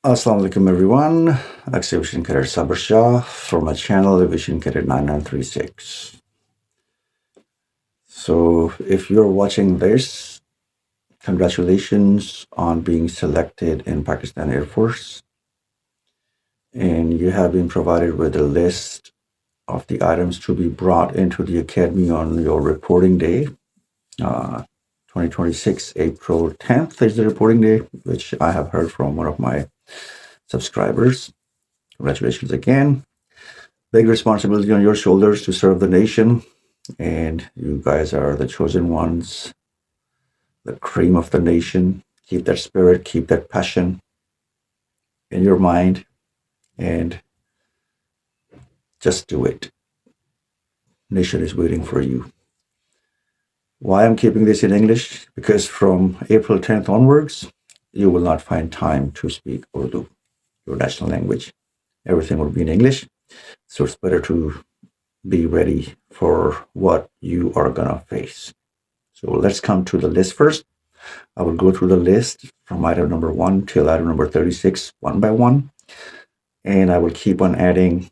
Assalamu alaikum everyone. Exhibition Cadet Sabar Shah from my channel Exhibition Cadet 9936. So if you're watching this, congratulations on being selected in Pakistan Air Force, and you have been provided with a list of the items to be brought into the academy on your reporting day. 2026 April 10th is the reporting day, which I have heard from one of my subscribers. Congratulations again. Big responsibility on your shoulders to serve the nation, and you guys are the chosen ones, the cream of the nation. Keep that spirit, keep that passion in your mind, and just do it. Nation is waiting for you. Why I'm keeping this in English? Because from April 10th onwards, you will not find time to speak Urdu, your national language. Everything will be in English. So it's better to be ready for what you are going to face. So let's come to the list first. I will go through the list from item number 1 till item number 36, one by one. And I will keep on adding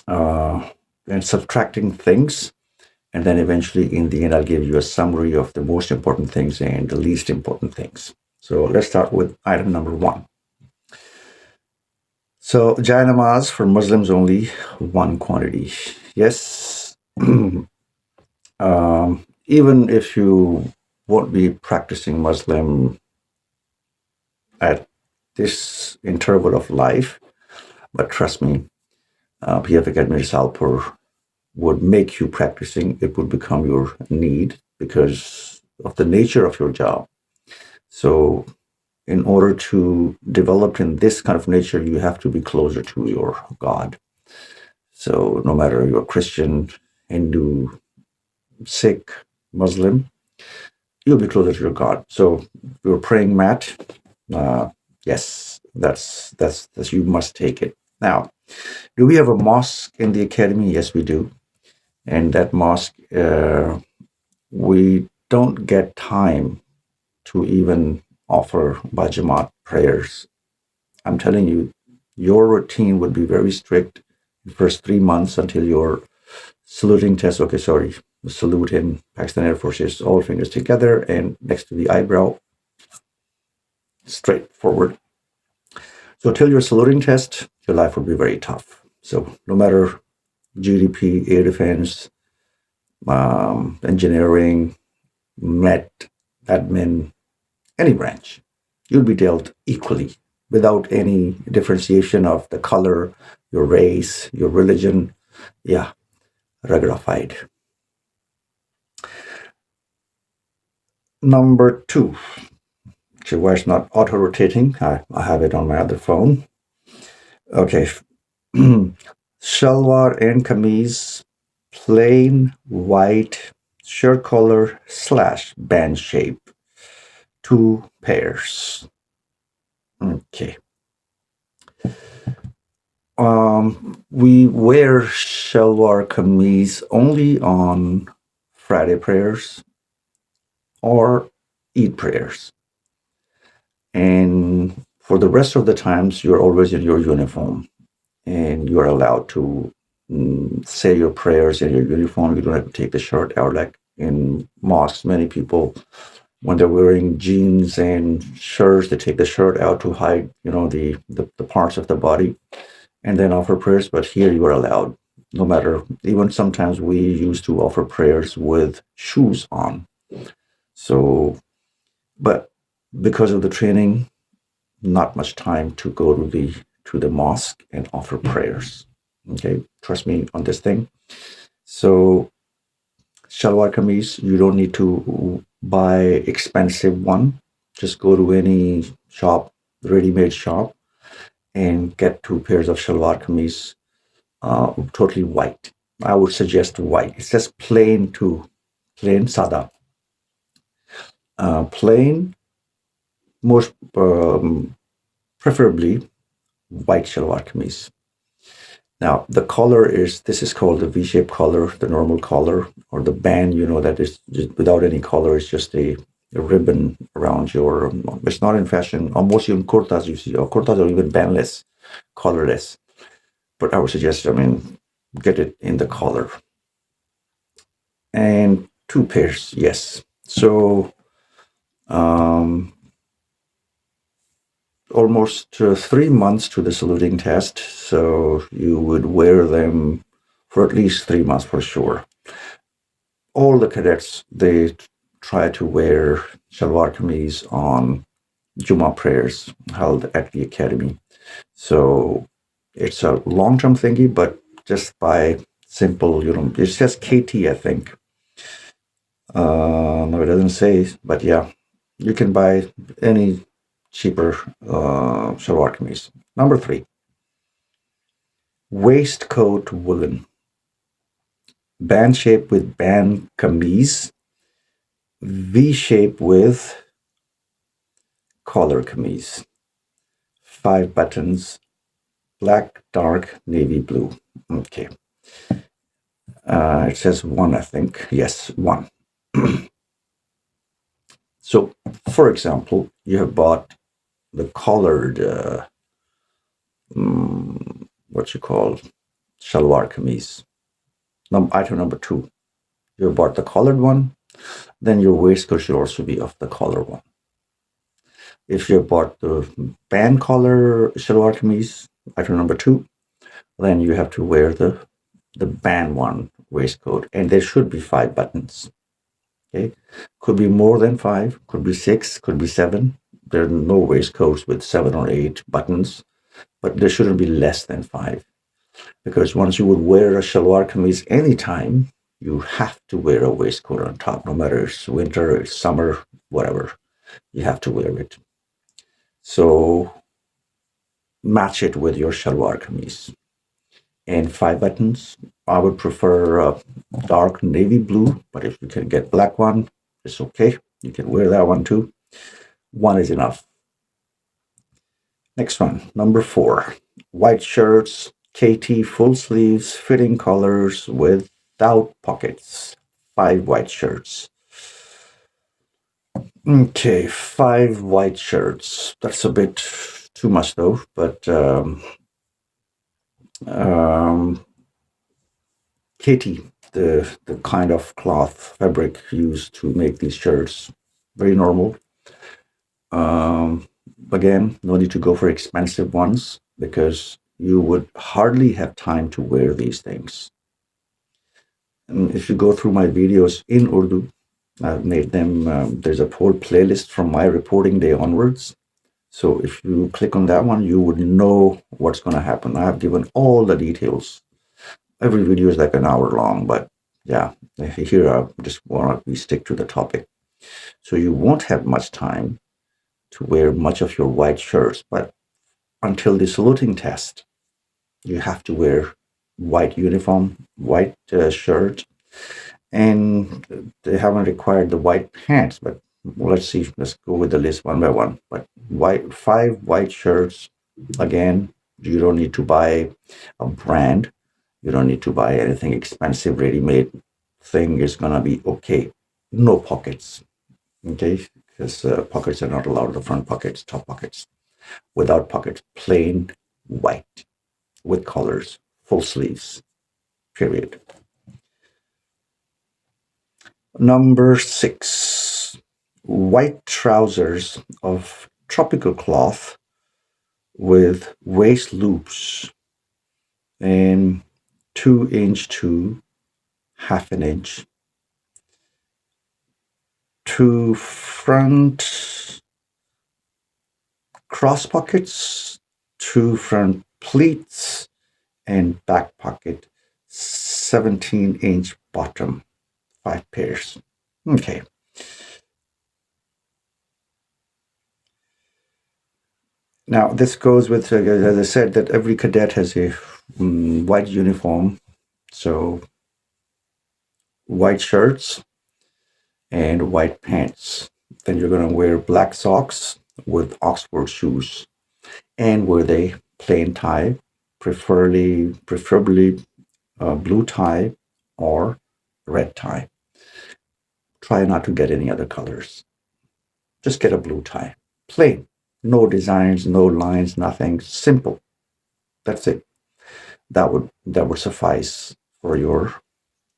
and subtracting things. And then eventually in the end, I'll give you a summary of the most important things and the least important things. So let's start with item number 1. So Jai Namaz for Muslims only, one quantity. Yes. Even if you won't be practicing Muslim at this interval of life, but trust me, PAF Academy Risalpur would make you practicing. It would become your need because of the nature of your job. So in order to develop in this kind of nature, you have to be closer to your God. So no matter you're Christian, Hindu, Sikh, Muslim, you'll be closer to your God. So your praying mat, yes, that's you must take it. Now, do we have a mosque in the academy? Yes, we do. And that mosque, we don't get time to even offer Bajamaat prayers. I'm telling you, your routine would be very strict the first 3 months until your saluting test. Okay, sorry. The salute in Pakistan Air Force is all fingers together and next to the eyebrow, straight forward. So till your saluting test, your life would be very tough. So no matter GDP, air defense, engineering, met, admin, any branch, you'll be dealt equally without any differentiation of the color, your race, your religion. Yeah, ragarified. Number 2. Actually, why it's not auto-rotating? I have it on my other phone. Okay. Shalwar and Kamiz, plain white shirt collar / band shape, 2 pairs. Okay. We wear Shalwar Kamiz only on Friday prayers or Eid prayers. And for the rest of the times, you're always in your uniform and you're allowed to say your prayers in your uniform. You don't have to take the shirt out like in mosques. Many people, when they're wearing jeans and shirts, they take the shirt out to hide, the parts of the body and then offer prayers. But here you are allowed, no matter, even sometimes we used to offer prayers with shoes on. So, but because of the training, not much time to go to the mosque and offer prayers. Okay, trust me on this thing. So, Shalwar Kameez, you don't need to buy expensive one. Just go to any shop, ready-made shop, and get 2 pairs of Shalwar Kameez, totally white. I would suggest white. It's just plain sada. Plain, most preferably white Shalwar Kameez. Now, the collar this is called the V-shaped collar, the normal collar, or the band, that is just without any collar. It's just a a ribbon around your. It's not in fashion. Almost even kurtas you see, or kurtas are even bandless, collarless. But I would suggest, get it in the collar. And 2 pairs, yes. So um, almost 3 months to the saluting test. So you would wear them for at least 3 months for sure. All the cadets, they try to wear Shalwar Kamiz on Juma prayers held at the academy. So it's a long-term thingy, but just by simple, it's just KT, I think. No, it doesn't say, but yeah, you can buy any cheaper Shalwar Kameez. Number 3, waistcoat woolen. Band shape with Ban Kameez. V shape with collar kameez. 5 buttons, black, dark, navy blue. Okay. It says 1, I think. Yes, 1. So, for example, you have bought the collared, what you call, Shalwar Kameez. Item number 2, you bought the collared one, then your waistcoat should also be of the collar one. If you bought the band collar Shalwar Kameez, item number 2, then you have to wear the band one waistcoat, and there should be 5 buttons. Okay, could be more than 5, could be 6, could be 7. There are no waistcoats with 7 or 8 buttons, but there shouldn't be less than 5, because once you would wear a Shalwar Kameez anytime, you have to wear a waistcoat on top, no matter it's winter, it's summer, whatever. You have to wear it. So match it with your Shalwar Kameez. And 5 buttons, I would prefer dark navy blue, but if you can get black one, it's okay. You can wear that one too. 1 is enough. Next one, number 4, white shirts, KT full sleeves, fitting collars without pockets. 5 white shirts. Okay, 5 white shirts. That's a bit too much though, but KT, the kind of cloth fabric used to make these shirts, very normal. Again, no need to go for expensive ones, because you would hardly have time to wear these things. And if you go through my videos in Urdu, I've made them, there's a whole playlist from my reporting day onwards. So if you click on that one, you would know what's going to happen. I have given all the details. Every video is like an hour long, but yeah, here I just want to stick to the topic. So you won't have much time to wear much of your white shirts, but until the saluting test, you have to wear white uniform, white shirt, and they haven't required the white pants, but let's see, let's go with the list one by one. But 5 white shirts, again, you don't need to buy a brand, you don't need to buy anything expensive, ready-made thing is gonna be okay. No pockets, okay, because pockets are not allowed, the front pockets, top pockets. Without pockets, plain white with collars, full sleeves, period. Number 6, white trousers of tropical cloth with waist loops and 2" to 1/2 inch. 2 front cross pockets, 2 front pleats, and back pocket, 17" bottom, 5 pairs. Okay. Now, this goes with, as I said, that every cadet has a white uniform. So, white shirts and white pants. Then you're going to wear black socks with Oxford shoes, and wear a plain tie, preferably blue tie or red tie. Try not to get any other colors. Just get a blue tie. Plain. No designs, no lines, nothing. Simple. That's it. That would suffice for your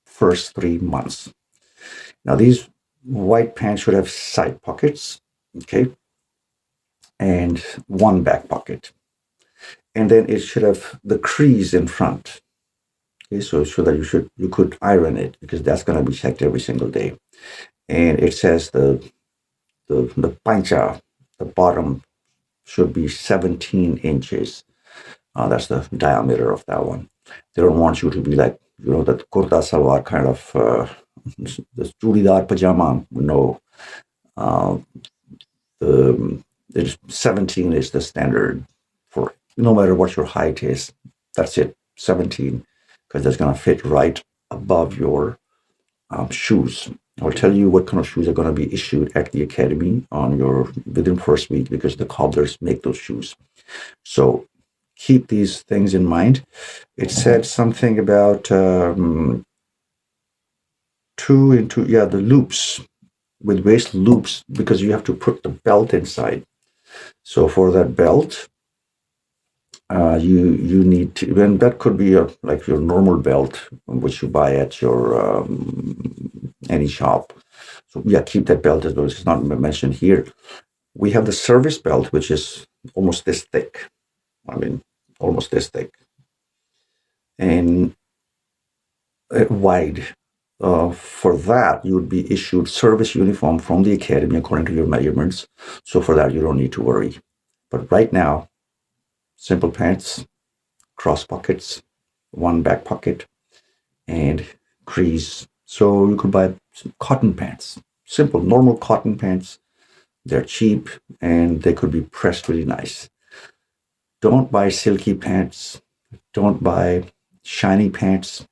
first 3 months. Now these white pants should have side pockets, okay, and one back pocket. And then it should have the crease in front. Okay, so that you could iron it, because that's gonna be checked every single day. And it says the pancha, the bottom should be 17 inches. That's the diameter of that one. They don't want you to be like, that kurta salwar kind of, the chudidar pajama. No, uh, the 17 is the standard for no matter what your height is. That's it, 17, because that's going to fit right above your shoes. I'll tell you what kind of shoes are going to be issued at the academy within first week, because the cobblers make those shoes. So keep these things in mind. It said something about the loops, with waist loops, because you have to put the belt inside. So for that belt, you need to, and that could be like your normal belt, which you buy at your any shop. So yeah, keep that belt as well. It's not mentioned here. We have the service belt, which is almost this thick. I mean, almost this thick and wide. For that, you would be issued service uniform from the academy according to your measurements. So for that, you don't need to worry. But right now, simple pants, cross pockets, one back pocket, and crease. So you could buy some cotton pants, simple, normal cotton pants. They're cheap and they could be pressed really nice. Don't buy silky pants. Don't buy shiny pants,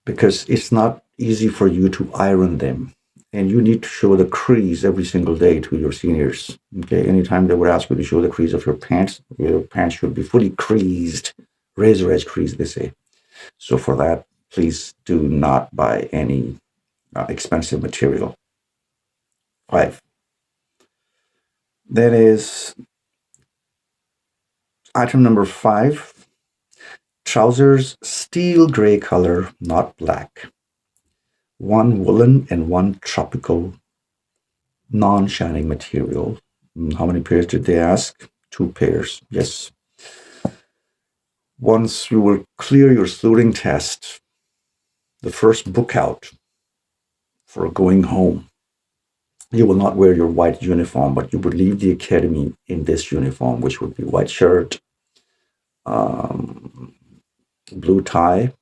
because it's not easy for you to iron them. And you need to show the crease every single day to your seniors. Okay, anytime they would ask you to show the crease of your pants should be fully creased, razor edge crease, they say. So for that, please do not buy any expensive material. 5. That is item number 5. Trousers, steel gray color, not black. One woolen and one tropical non-shining material. How many pairs did they ask? 2 pairs. Yes. Once you will clear your saluting test, the first book out for going home, you will not wear your white uniform, but you would leave the academy in this uniform, which would be white shirt, blue tie,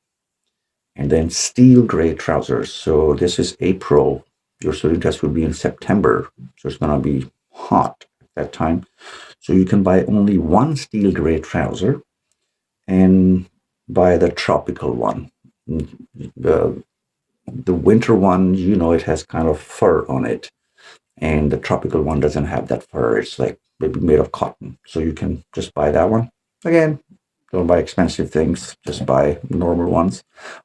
and then steel gray trousers. So this is April. Your saluting test would be in September. So it's going to be hot at that time. So you can buy only one steel gray trouser and buy the tropical one. The winter one, it has kind of fur on it. And the tropical one doesn't have that fur. It's like maybe made of cotton. So you can just buy that one. Again, don't buy expensive things. Just buy normal ones.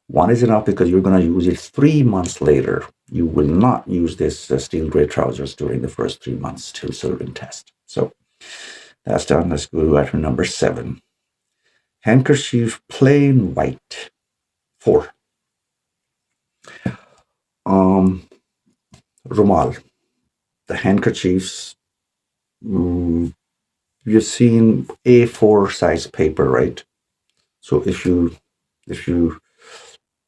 One is enough, because you're going to use it 3 months later. You will not use this steel gray trousers during the first 3 months till saluting test. So that's done. Let's go to item number 7. Handkerchief, plain white. 4. Rumal. The handkerchiefs. You've seen A4 size paper, right? So if you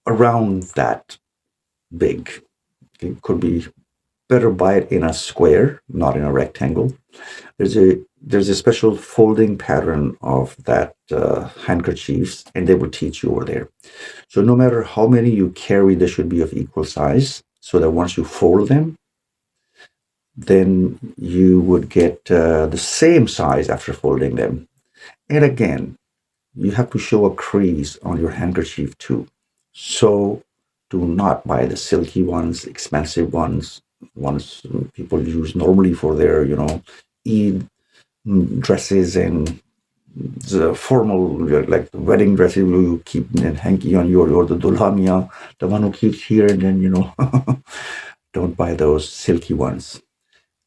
around that big, it could be better buy it in a square, not in a rectangle. There's a special folding pattern of that handkerchiefs, and they will teach you over there. So no matter how many you carry, they should be of equal size, so that once you fold them, then you would get the same size after folding them. And again, you have to show a crease on your handkerchief too. So do not buy the silky ones, expensive ones people use normally for their, Eid dresses and the formal, like the wedding dresses you keep and hanky on or the dulhania, the one who keeps here, and then, don't buy those silky ones.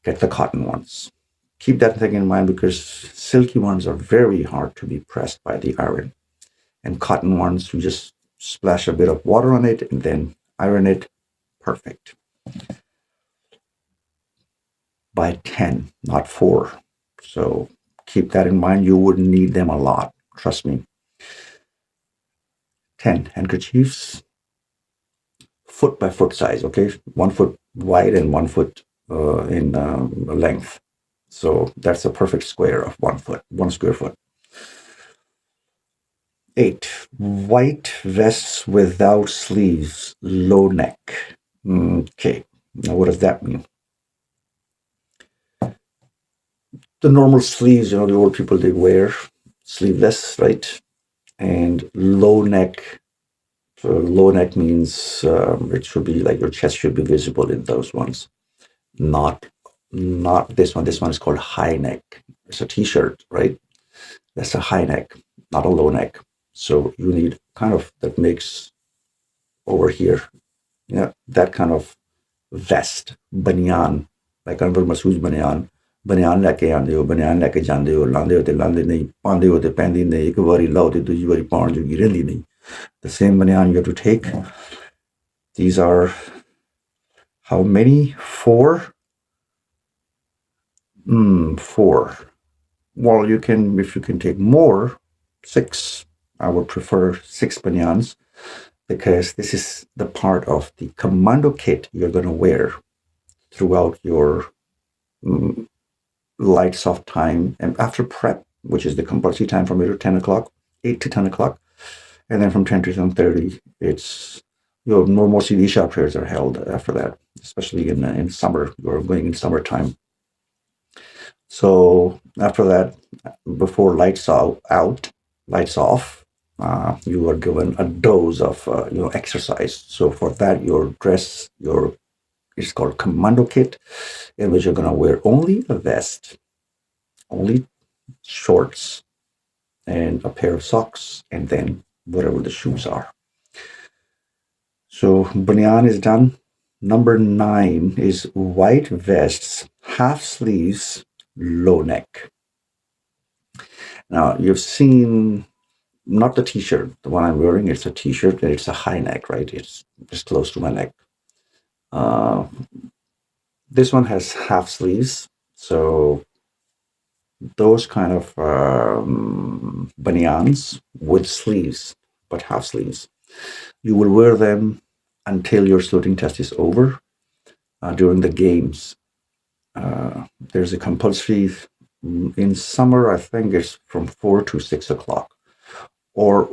get the cotton ones. Keep that thing in mind because silky ones are very hard to be pressed by the iron. And cotton ones, you just splash a bit of water on it and then iron it. Perfect. By 10, not 4. So keep that in mind. You wouldn't need them a lot. Trust me. 10 handkerchiefs, foot by foot size, okay? 1 foot wide and 1 foot in length. So that's a perfect square of 1 foot, 1 square foot. 8, white vests without sleeves, low neck. Okay, now what does that mean? The normal sleeves, the old people, they wear sleeveless, right? And low neck. So low neck means it should be like your chest should be visible in those ones. Not this one. This one is called high neck. It's a t-shirt, right? That's a high neck, not a low neck. So you need kind of that mix over here. Yeah, that kind of vest, banyan, like Anwar Masood's banyan. बनियान लैके आंदे हो बनियान लैके जांदे हो लांदे हो ते लांदे नहीं पांदे हो ते पैंदी नहीं एक बारी लाओ ते दूजी बारी पाउण जोगी रहिंदी नहीं. The same banyan you have to take. These are how many? 4? 4. Well, if you can take more, 6. I would prefer 6 banyans because this is the part of the commando kit you're going to wear throughout your light soft time and after prep, which is the compulsory time from 8 to 10 o'clock, 8 to 10 o'clock. And then from 10 to 10:30, it's mostly the Isha prayers are held after that, especially in summer. You're going in summertime. So after that, before lights off, you are given a dose of exercise. So for that, your dress, it's called commando kit, in which you're going to wear only a vest, only shorts, and a pair of socks, and then whatever the shoes are. So banyan is done. Number 9 is white vests, half sleeves, low neck. Now you've seen not the t-shirt, the one I'm wearing, it's a t-shirt and it's a high neck, right? It's just close to my neck. This one has half sleeves, so those kind of banyans with sleeves, but half sleeves, you will wear them until your saluting test is over. During the games, there's a compulsory in summer, I think it's from 4 to 6 o'clock or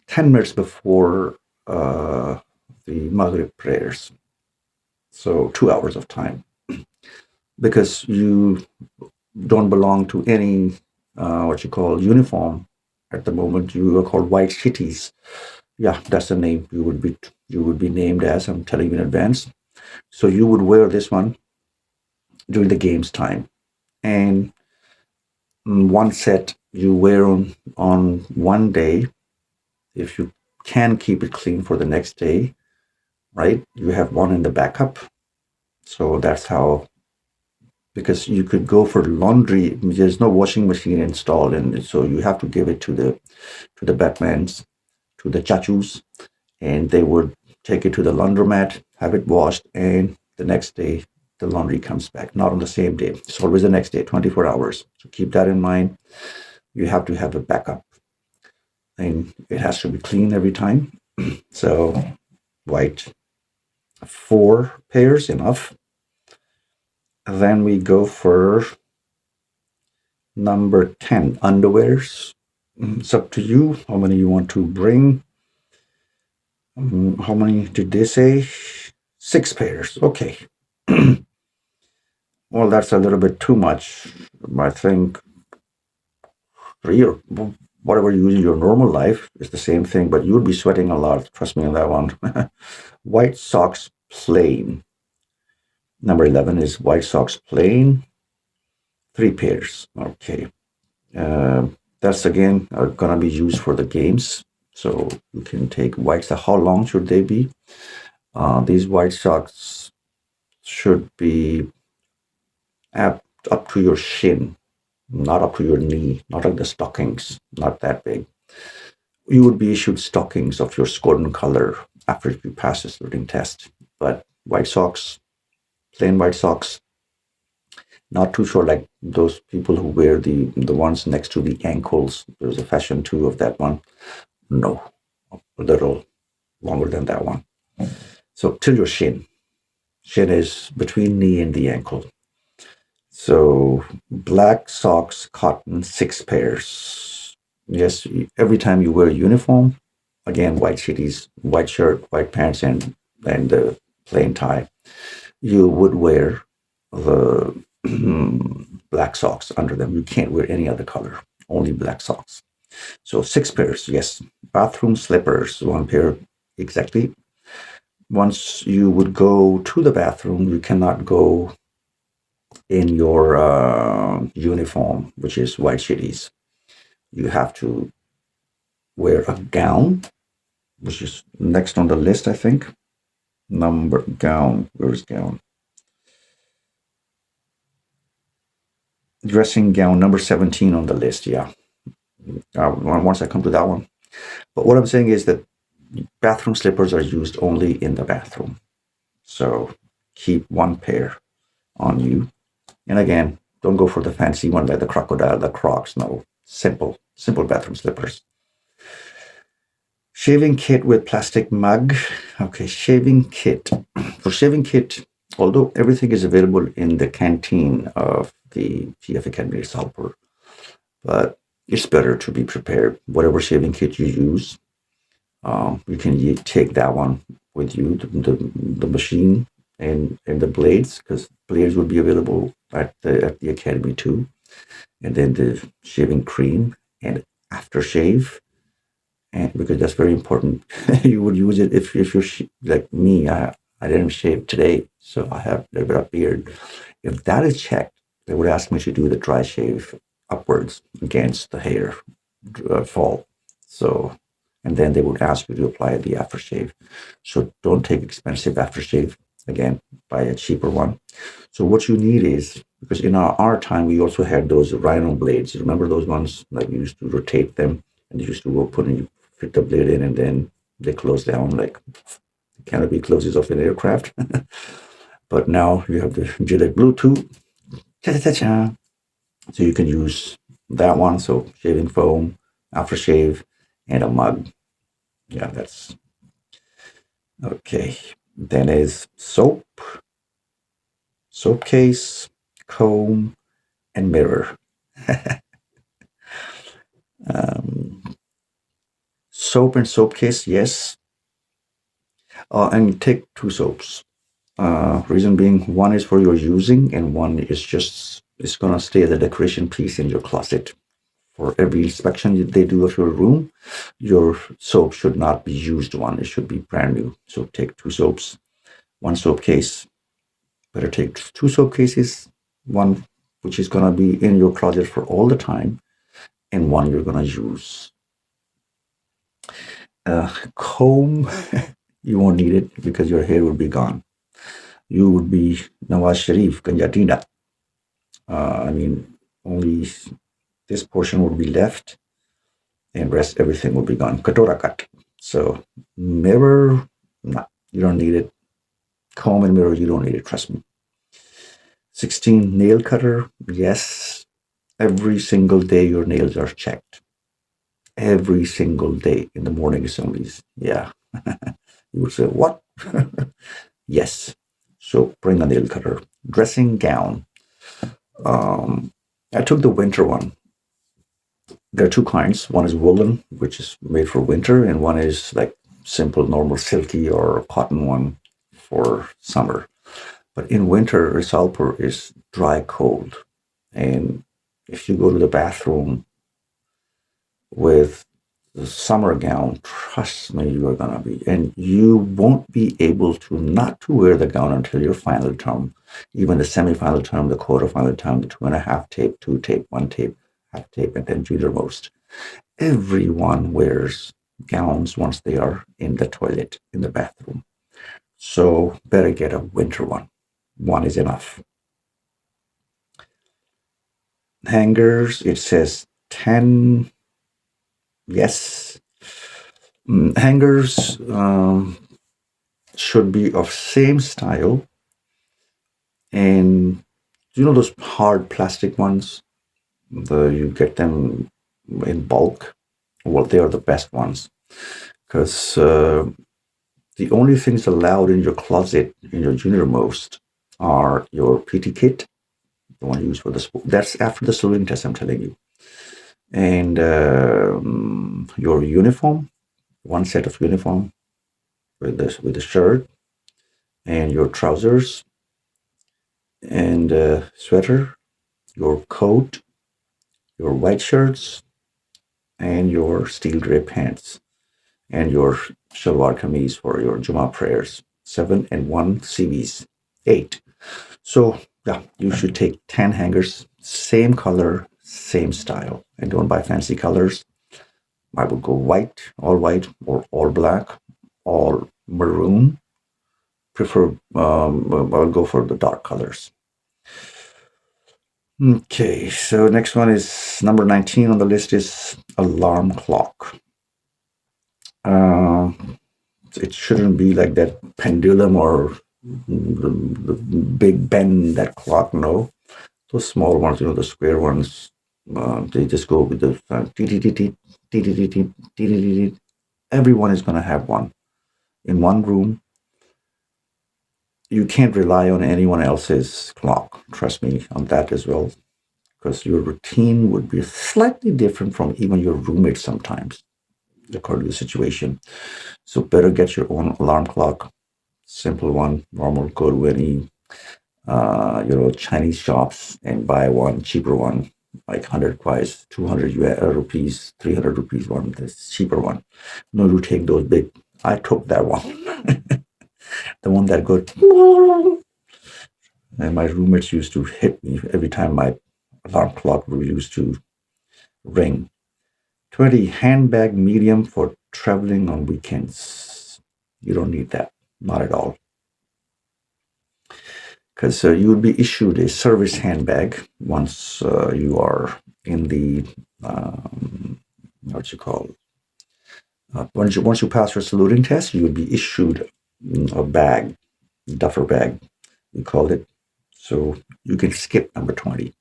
10 minutes before the Maghrib prayers. So 2 hours of time. Because you don't belong to any what you call uniform at the moment. You are called white chitties. Yeah, that's the name you would be named as. I'm telling you in advance. So you would wear this one during the games time, and one set you wear on one day. If you can keep it clean for the next day, right? You have one in the backup. So that's how. Because you could go for laundry, there's no washing machine installed, and so you have to give it to the Batmans, to the chachus, and they would take it to the laundromat, have it washed, and the next day the laundry comes back. Not on the same day. It's always the next day, 24 hours. So keep that in mind. You have to have a backup, and it has to be clean every time. So white, 4 pairs enough. Then we go for number 10, underwears. It's up to you how many you want to bring. How many did they say? 6 pairs. Okay. Well, that's a little bit too much. I think 3 or whatever you use in your normal life is the same thing, but you'll be sweating a lot. Trust me on that one. White socks, plain. Number 11 is white socks, plain. 3 pairs. Okay. That's again going to be used for the games. So you can take whites. How long should they be? These white socks should be up to your shin, not up to your knee, not like the stockings, not that big. You would be issued stockings of your golden color after you pass this learning test. But white socks, plain white socks, not too short like those people who wear the ones next to the ankles. There's a fashion too of that one. No, a little longer than that one. So till your shin. Shin is between knee and the ankle. So black socks, cotton, 6 pairs. Yes, every time you wear a uniform, again, white chitties, white shirt, white pants, and the plain tie, you would wear the black socks under them. You can't wear any other color, only black socks. So 6 pairs, yes. Bathroom slippers, 1 pair exactly. Once you would go to the bathroom, you cannot go in your uniform, which is white chitties. You have to wear a gown, which is next on the list, I think. Number gown, where's gown? Dressing gown, number 17 on the list, yeah. Once I come to that one. But what I'm saying is that bathroom slippers are used only in the bathroom. So keep 1 pair on you. And again, don't go for the fancy one like the crocodile, the Crocs. No, simple bathroom slippers. Shaving kit with plastic mug. Okay, shaving kit. For shaving kit, although everything is available in the canteen of the PAF Academy Risalpur, but it's better to be prepared. Whatever shaving kit you use, you can take that one with you, the machine and the blades, because blades will be available at the academy too, and then the shaving cream and aftershave, and because that's very important. You would use it if you're like me. I didn't shave today, so I have a bit of beard. If that is checked, they would ask me to do the dry shave upwards against the hair fall. So, and then they would ask you to apply the aftershave. So don't take expensive aftershave. Again, buy a cheaper one. So what you need is, because in our time, we also had those rhino blades. You remember those ones? Like you used to rotate them and you used to go fit the blade in and then they close down like the canopy closes off an aircraft. But now you have the Gillette Bluetooth. Cha-cha-cha-cha. So you can use that one. So shaving foam, aftershave, and a mug. Yeah, that's okay. Then is soap case, comb, and mirror. Soap and soap case, yes. And take 2 soaps. Reason being, one is for your using, and one is just it's gonna stay as a decoration piece in your closet. For every inspection they do of your room, your soap should not be used one. It should be brand new. So take 2 soaps, 1 soap case. Better take 2 soap cases, one which is gonna be in your closet for all the time, and one you're gonna use. Comb, you won't need it because your hair will be gone. You would be Nawaz Sharif, Kanjatina. I mean, only this portion would be left, and rest everything will be gone. Katora cut. So mirror, no, you don't need it. Comb and mirror, you don't need it. Trust me. 16 nail cutter, yes. Every single day your nails are checked. Every single day in the morning assemblies. Yeah. You would say, what? Yes. So bring a nail cutter. Dressing gown. I took the winter one. There are 2 kinds. One is woolen, which is made for winter, and one is like simple, normal, silky or cotton one for summer. But in winter, Risalpur is dry cold. And if you go to the bathroom with the summer gown, trust me, you are gonna be, and you won't be able to not to wear the gown until your final term, even the semi-final term, the quarter-final term, the 2.5 tape, 2 tape, 1 tape, half tape, and then junior most. Everyone wears gowns once they are in the toilet, in the bathroom. So better get a winter one. One is enough. Hangers, it says 10. Yes. Hangers should be of same style, and those hard plastic ones, you get them in bulk. Well, they are the best ones because the only things allowed in your closet in your junior most are your PT kit, the one used for the sport. That's after the saluting test, I'm telling you, and your uniform, one set of uniform with the shirt and your trousers and sweater, your coat, your white shirts, and your steel gray pants, and your Shalwar and Kamiz for your Juma prayers. 7 and 1 CVs. 8. So, yeah, you should take 10 hangers, same color, same style, and don't buy fancy colors. I would go white, or all black, all maroon. Prefer, I'll go for the dark colors. Okay, so next one is number 19 on the list is alarm clock. It shouldn't be like that pendulum or the big Ben, that clock. No, those small ones, the square ones, they just go with the everyone is going to have one in one room. You can't rely on anyone else's clock. Trust me on that as well, because your routine would be slightly different from even your roommate sometimes, according to the situation. So better get your own alarm clock, simple one, normal. Go to any Chinese shops and buy one cheaper one, like 100 kwais, 200 rupees, 300 rupees one, this cheaper one. No, you take those big. I took that one, the one that goes, and my roommates used to hit me every time my alarm clock used to ring. 20, handbag medium for traveling on weekends. You don't need that, not at all. Because you would be issued a service handbag once you are in the what you call once you pass your saluting test, you would be issued a bag, duffer bag, we called it. So you can skip number 20.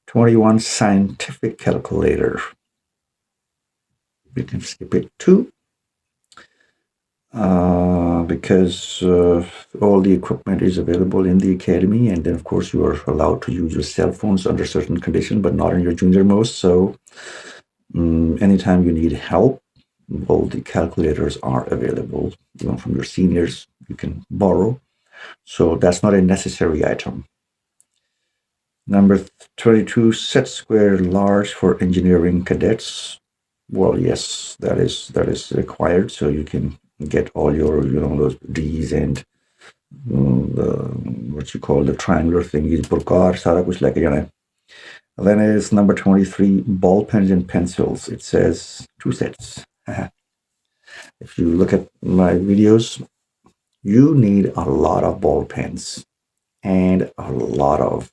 21, scientific calculator. We can skip it too. Because all the equipment is available in the academy, and then of course you are allowed to use your cell phones under certain conditions, but not in your junior most. So anytime you need help, all the calculators are available. Even from your seniors, you can borrow. So that's not a necessary item. Number 22, set square large for engineering cadets. Well, yes, that is required, so you can get all your those D's and what you call the triangular thingies, burkar, sara kuch leke jana. Then is number 23, ball pens and pencils. It says 2 sets. If you look at my videos, you need a lot of ball pens and a lot of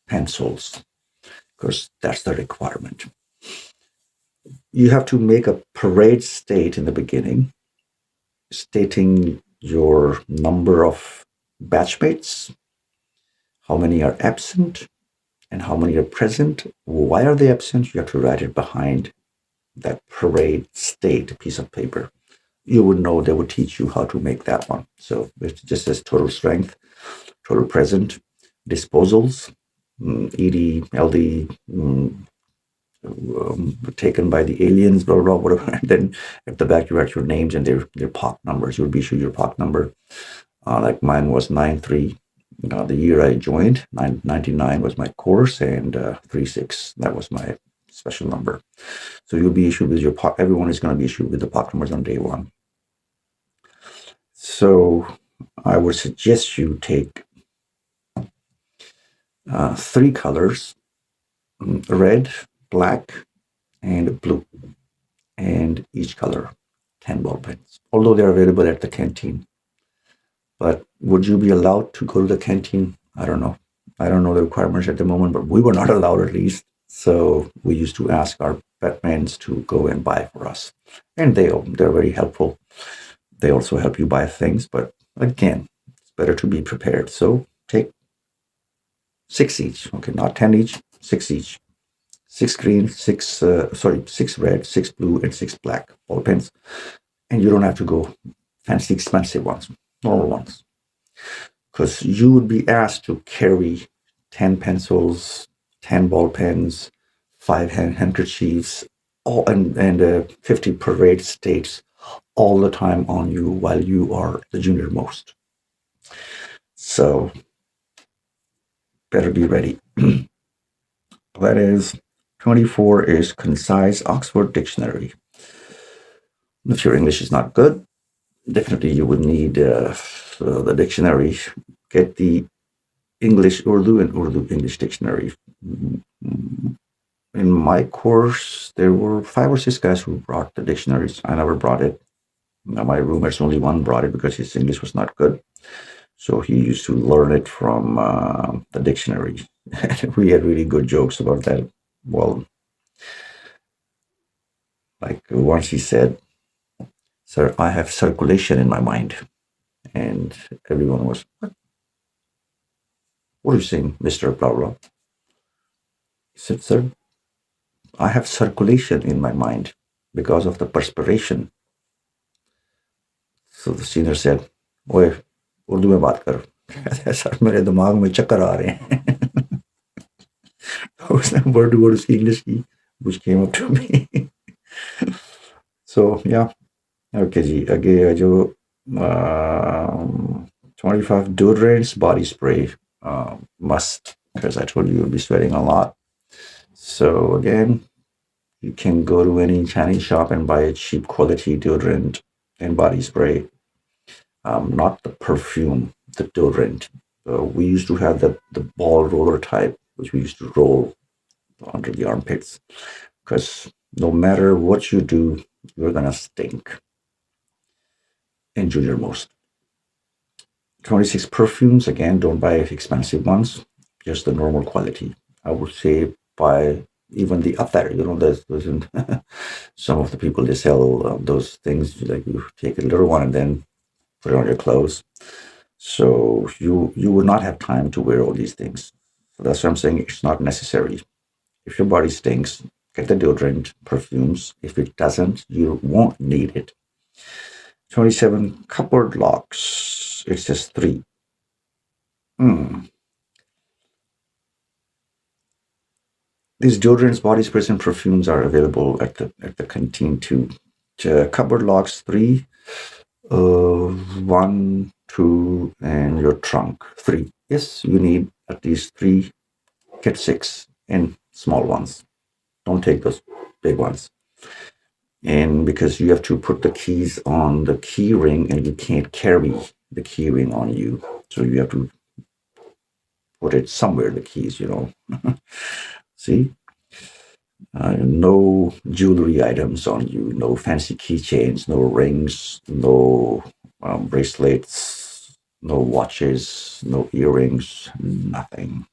pencils, because that's the requirement. You have to make a parade state in the beginning, stating your number of batchmates, how many are absent, and how many are present. Why are they absent? You have to write it behind that parade state piece of paper. You would know, they would teach you how to make that one. So it just says total strength, total present, disposals, ED, LD, taken by the aliens, blah, blah, whatever. And then at the back, you write your names and their POC numbers. You would be issued your POC number. Like mine was 93. The year I joined, 99 was my course, and 36, that was my special number. So you'll be issued with your POC. Everyone is going to be issued with the POC numbers on day one. So I would suggest you take 3 colors, red, black, and blue, and each color 10 ball pens, although they're available at the canteen. But would you be allowed to go to the canteen? I don't know. I don't know the requirements at the moment, but we were not allowed at least. So we used to ask our vetmans to go and buy for us. And they're very helpful. They also help you buy things, but again, it's better to be prepared. So take 6 each. Okay, not 10 each, 6 each. 6 green, 6 red, 6 blue, and 6 black ball pens. And you don't have to go fancy expensive ones, normal ones. Because you would be asked to carry 10 pencils, 10 ball pens, 5 handkerchiefs, and 50 parade states all the time on you while you are the junior most. So better be ready. That is 24 is concise Oxford Dictionary. If your English is not good, definitely you would need the dictionary. Get the English Urdu and Urdu English dictionary. In my course, there were 5 or 6 guys who brought the dictionaries. I never brought it. Now, my roommate's only one brought it because his English was not good. So he used to learn it from the dictionary. We had really good jokes about that. Well, like once he said, "Sir, I have circulation in my mind." And everyone was, what are you saying, Mr. Blah blah? He said, "Sir, I have circulation in my mind because of the perspiration." So the senior said, "ओए, उर्दू में बात कर." Sir मेरे दिमाग में चक्कर आ रहे हैं. उसने word to word उसकी English की, which came up to me. So yeah, okay जी, आगे जो 25 deodorants, body spray, must, because I told you you'll be sweating a lot. So again, you can go to any Chinese shop and buy a cheap quality deodorant and body spray. Not the perfume, the deodorant. We used to have the ball roller type, which we used to roll under the armpits, because no matter what you do, you're gonna stink. And junior most. 26 perfumes, again, don't buy expensive ones, just the normal quality. I would say buy even the other, there's some of the people, they sell those things, like you take a little one and then put it on your clothes. So you would not have time to wear all these things. So that's what I'm saying, it's not necessary. If your body stinks, get the deodorant, perfumes. If it doesn't, you won't need it. 27 cupboard locks. It says 3. These deodorants, body sprays, and perfumes are available at the canteen too. Cupboard locks 3, 1, 2, and your trunk 3. Yes, you need at least 3. Get 6 and small ones. Don't take those big ones. And because you have to put the keys on the key ring and you can't carry the key ring on you. So you have to put it somewhere, the keys, See? No jewelry items on you, no fancy keychains, no rings, no bracelets, no watches, no earrings, nothing.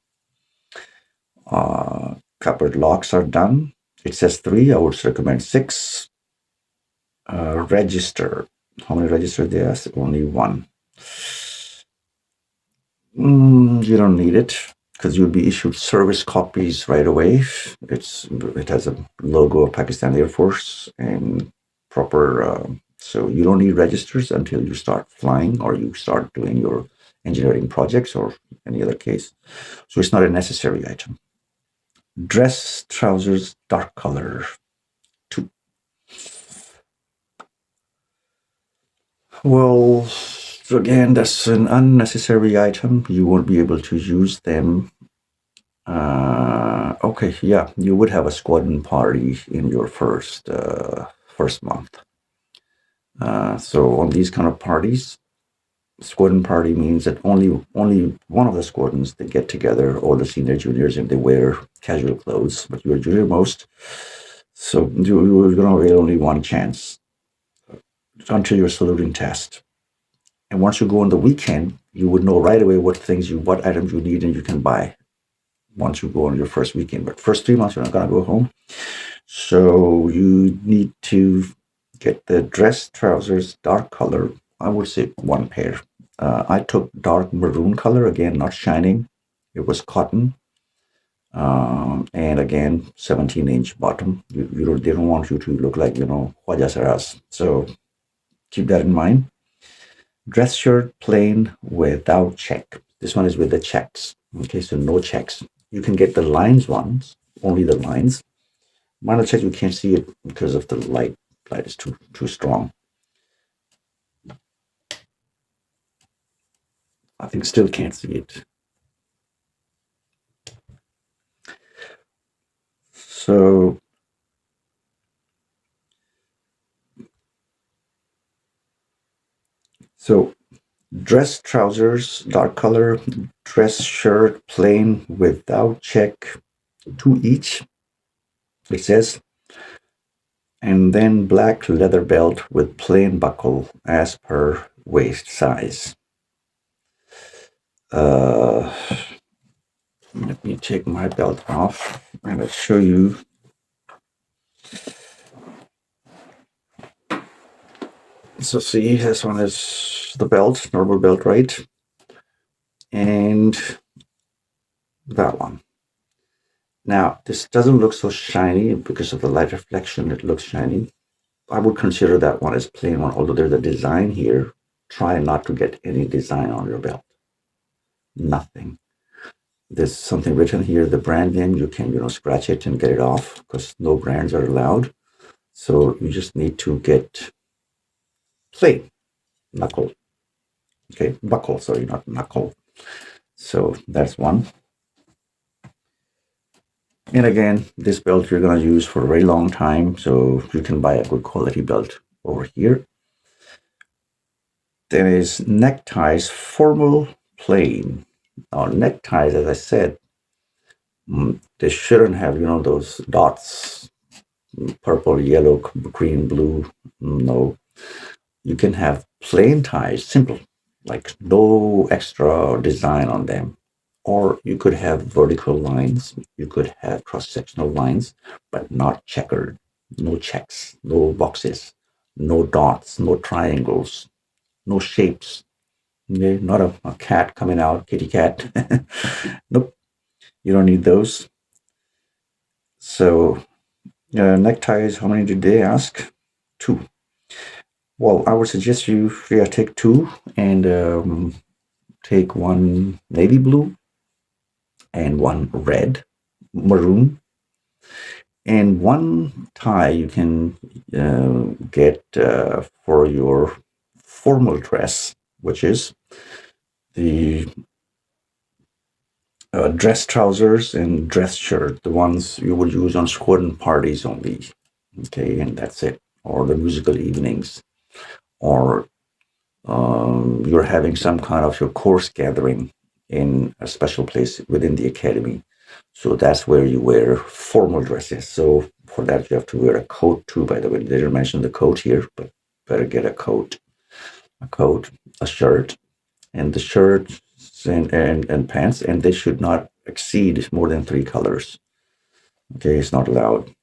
Cupboard locks are done. It says 3. I would recommend 6. Register. How many registers they ask? Only 1. You don't need it because you'll be issued service copies right away. It has a logo of Pakistan Air Force and proper. So you don't need registers until you start flying or you start doing your engineering projects or any other case. So it's not a necessary item. Dress trousers, dark color. 2. Well, again, that's an unnecessary item. You won't be able to use them. Okay, yeah, you would have a squadron party in your first month. So on these kind of parties, squadron party means that only one of the squadrons, they get together, all the senior juniors, and they wear casual clothes. But you're junior most, so you're going to get only one chance until your saluting test. And once you go on the weekend, you would know right away what items you need and you can buy once you go on your first weekend. But first 3 months, you're not going to go home. So you need to get the dress trousers, dark color. I would say one pair. I took dark maroon color, again, not shining. It was cotton. And again, 17-inch bottom. They don't want you to look like, Khwaja Saras. So keep that in mind. Dress shirt, plain, without check. This one is with the checks. Okay, so no checks. You can get the lines ones, only the lines. Minor check, you can't see it because of the light. Light is too strong. I think still can't see it. So dress trousers, dark color, dress shirt, plain, without check, 2 each, it says. And then black leather belt with plain buckle as per waist size. Let me take my belt off and I'll show you. So see, this one is the belt, normal belt, right? And that one. Now, this doesn't look so shiny because of the light reflection. It looks shiny. I would consider that one as plain one, although there's a design here. Try not to get any design on your belt. Nothing. There's something written here, the brand name. You can, scratch it and get it off because no brands are allowed. So you just need to get plain knuckle. Okay, buckle, sorry, not knuckle. So that's one. And again, this belt you're going to use for a very long time, so you can buy a good quality belt over here. There is neckties, formal, plain. Now, neckties, as I said, they shouldn't have, those dots, purple, yellow, green, blue. No. You can have plain ties, simple, like no extra design on them. Or you could have vertical lines, you could have cross-sectional lines, but not checkered. No checks, no boxes, no dots, no triangles, no shapes. Okay? Not a cat coming out, kitty cat. Nope, you don't need those. So neckties, how many did they ask? 2. Well, I would suggest you take 2 and take one navy blue and one red, maroon, and one tie you can get for your formal dress, which is the dress trousers and dress shirt, the ones you would use on school parties only. Okay, and that's it. Or the musical evenings, or you're having some kind of your course gathering in a special place within the academy. So that's where you wear formal dresses. So for that, you have to wear a coat too, by the way. They didn't mention the coat here, but better get a coat, a shirt, and the shirts and pants, and they should not exceed more than 3 colors. Okay, it's not allowed.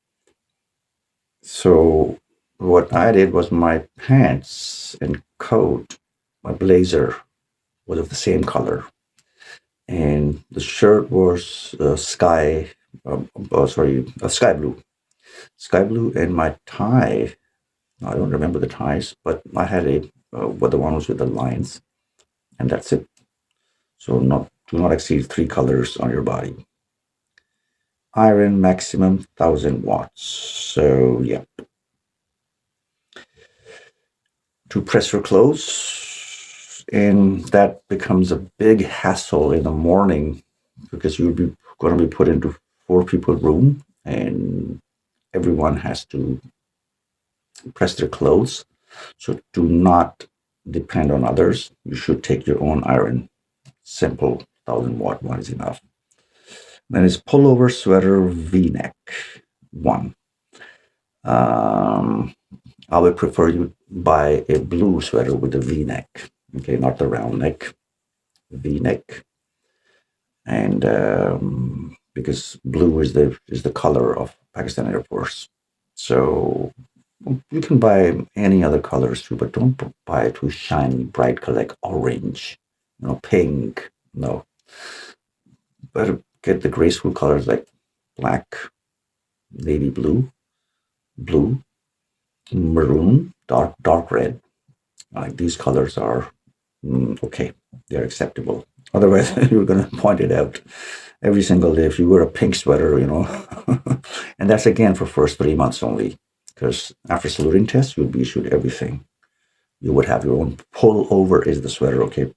So what I did was my pants and coat, my blazer was of the same color. And the shirt was sky blue. Sky blue, and my tie, I don't remember the ties, but I had the one was with the lines, and that's it. So do not exceed 3 colors on your body. Iron maximum 1,000 watts. So yeah. To press your clothes, and that becomes a big hassle in the morning because you'll be going to be put into 4 people room, and everyone has to press their clothes. So do not depend on others. You should take your own iron. Simple 1,000-watt one is enough. Then it's pullover, sweater, V-neck. 1. I would prefer you buy a blue sweater with a V-neck. Okay, not the round neck. V-neck, and because blue is the color of Pakistan Air Force. So you can buy any other colors too, but don't buy too shiny, bright color like orange, pink. No, better get the graceful colors like black, navy blue, blue, maroon, dark red. Like these colors are okay, they're acceptable. Otherwise, you're gonna point it out every single day if you wear a pink sweater, and that's again for first 3 months only, because after saluting test, you'll be issued everything. You would have your own pullover is the sweater, okay?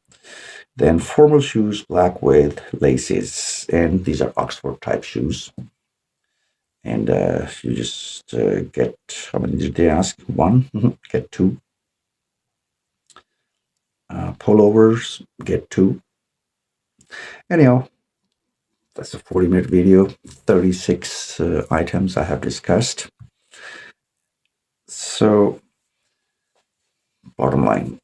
Then formal shoes, black with laces, and these are Oxford type shoes. And you just get, how many did they ask? One, get two. Pullovers, get two. Anyhow, that's a 40-minute video, 36 items I have discussed. So, bottom line,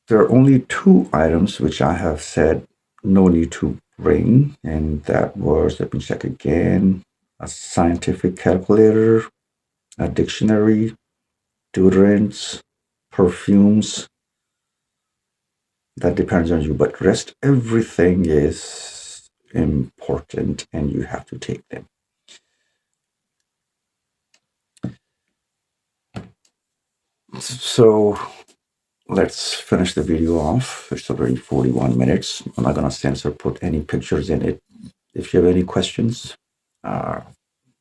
there are only two items which I have said no need to bring, and that was, let me check again, a scientific calculator, a dictionary, deodorants, perfumes. That depends on you, but rest everything is important and you have to take them. So let's finish the video off. It's already 41 minutes. I'm not going to censor, put any pictures in it. If you have any questions, my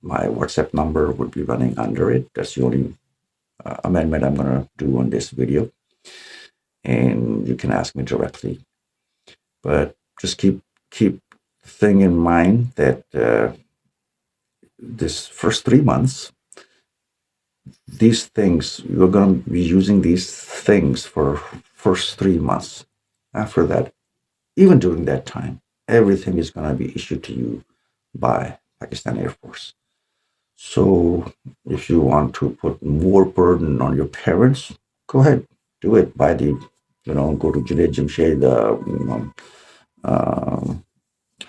WhatsApp number would be running under it. That's the only amendment I'm going to do on this video. And you can ask me directly. But just keep the thing in mind that this first 3 months, these things, you're going to be using these things for first 3 months. After that, even during that time, everything is going to be issued to you by Pakistan Air Force. So if you want to put more burden on your parents, go ahead, do it. Buy the, go to Junaid Jamshed,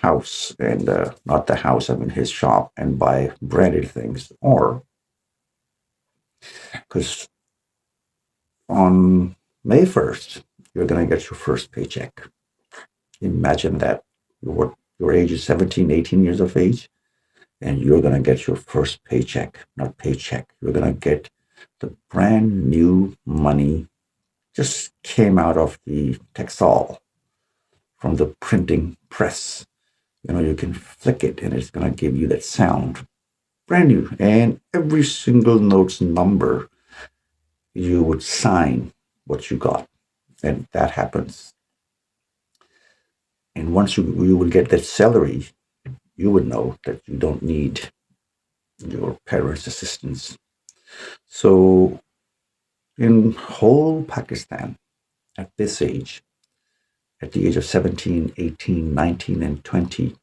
house, and not the house, I mean his shop, and buy branded things. Or, because on May 1st, you're going to get your first paycheck. Imagine that. Your age is 17, 18 years of age, and you're going to get your first paycheck, not paycheck. You're going to get the brand new money, just came out of the Texal from the printing press. You can flick it and it's going to give you that sound. Brand new. And every single note's number, you would sign what you got. And that happens. And once you will get that salary, you would know that you don't need your parents' assistance. So in whole Pakistan, at this age, at the age of 17, 18, 19, and 20,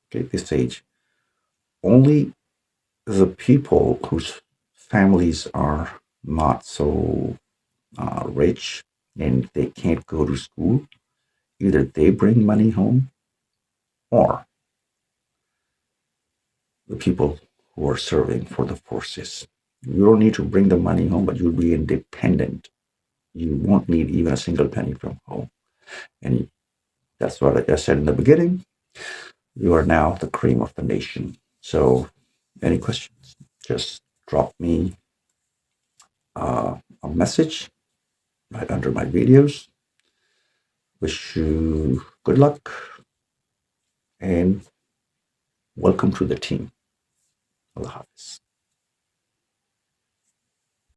okay, this age, only the people whose families are not so rich and they can't go to school, either they bring money home or the people who are serving for the forces. You don't need to bring the money home, but you'll be independent. You won't need even a single penny from home. And that's what I said in the beginning. You are now the cream of the nation. So, any questions? Just drop me a message right under my videos. Wish you good luck and welcome to the team. Allah Hafiz.